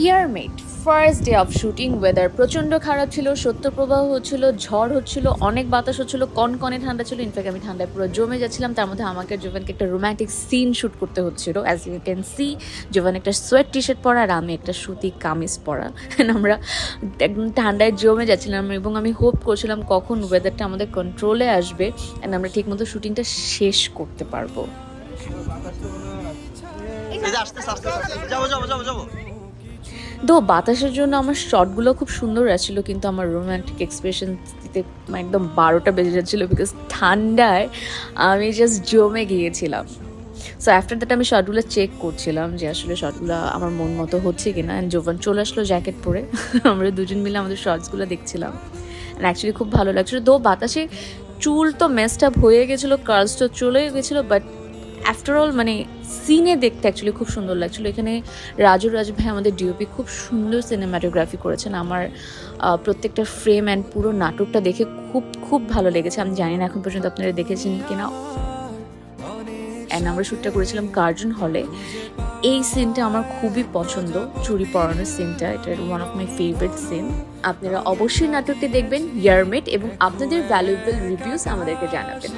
Yearmate first day of shooting. Weather প্রচণ্ড খারাপ ছিল, শৈত্যপ্রবাহ হচ্ছিল, ঝড় হচ্ছিল, অনেক বাতাস হচ্ছিল, কনকনে ঠান্ডা ছিল। ইনফ্যাক্ট আমি ঠান্ডায় পুরো জমে যাচ্ছিলাম। তার মধ্যে আমাকে জোভানকে একটা রোম্যান্টিক সিন শ্যুট করতে হচ্ছিল। As you can see, Jovan একটা সোয়েট টি শার্ট পরা আর আমি একটা সুতি কামিজ পরা। আমরা একদম ঠান্ডায় জমে যাচ্ছিলাম এবং আমি হোপ করছিলাম কখন ওয়েদারটা আমাদের কন্ট্রোলে আসবে অ্যান্ড আমরা ঠিকমতো শুটিংটা শেষ করতে পারবো। তো বাতাসের জন্য আমার শটগুলো খুব সুন্দর আসছিল, কিন্তু আমার রোম্যান্টিক এক্সপ্রেশন দিতে একদম 12টা বেজে যাচ্ছিলো বিকজ ঠান্ডায় আমি জাস্ট জমে গিয়েছিলাম। সো আফটার দ্যাট আমি শটগুলো চেক করছিলাম যে আসলে শটগুলো আমার মন মতো হচ্ছে কিনা। অ্যান্ড জোভান চলে আসলো জ্যাকেট পরে। আমরা দুজন মিলে আমাদের শর্টসগুলো দেখছিলাম অ্যান্ড অ্যাকচুয়ালি খুব ভালো লাগছিলো। তো বাতাসে চুল তো মেসড আপ হয়ে গেছিলো, কার্লস তো চলে গেছিলো, বাট আফটার অল মানে সিনে দেখতে অ্যাকচুয়ালি খুব সুন্দর লাগছিলো। এখানে রাজ ভাই আমাদের ডিওপি খুব সুন্দর সিনেমাটোগ্রাফি করেছেন। আমার প্রত্যেকটা ফ্রেম অ্যান্ড পুরো নাটকটা দেখে খুব খুব ভালো লেগেছে। আমি জানি না এখন পর্যন্ত আপনারা দেখেছেন কিনা। অ্যান্ড আমরা শ্যুটটা করেছিলাম কার্জন হলে। এই সিনটা আমার খুবই পছন্দ, চুড়ি পরানোর সিনটা। এটা one of my favourite scene. আপনারা অবশ্যই নাটকটি দেখবেন ইয়ারমেট এবং আপনাদের ভ্যালুয়েবল রিভিউস আমাদেরকে জানাবেন।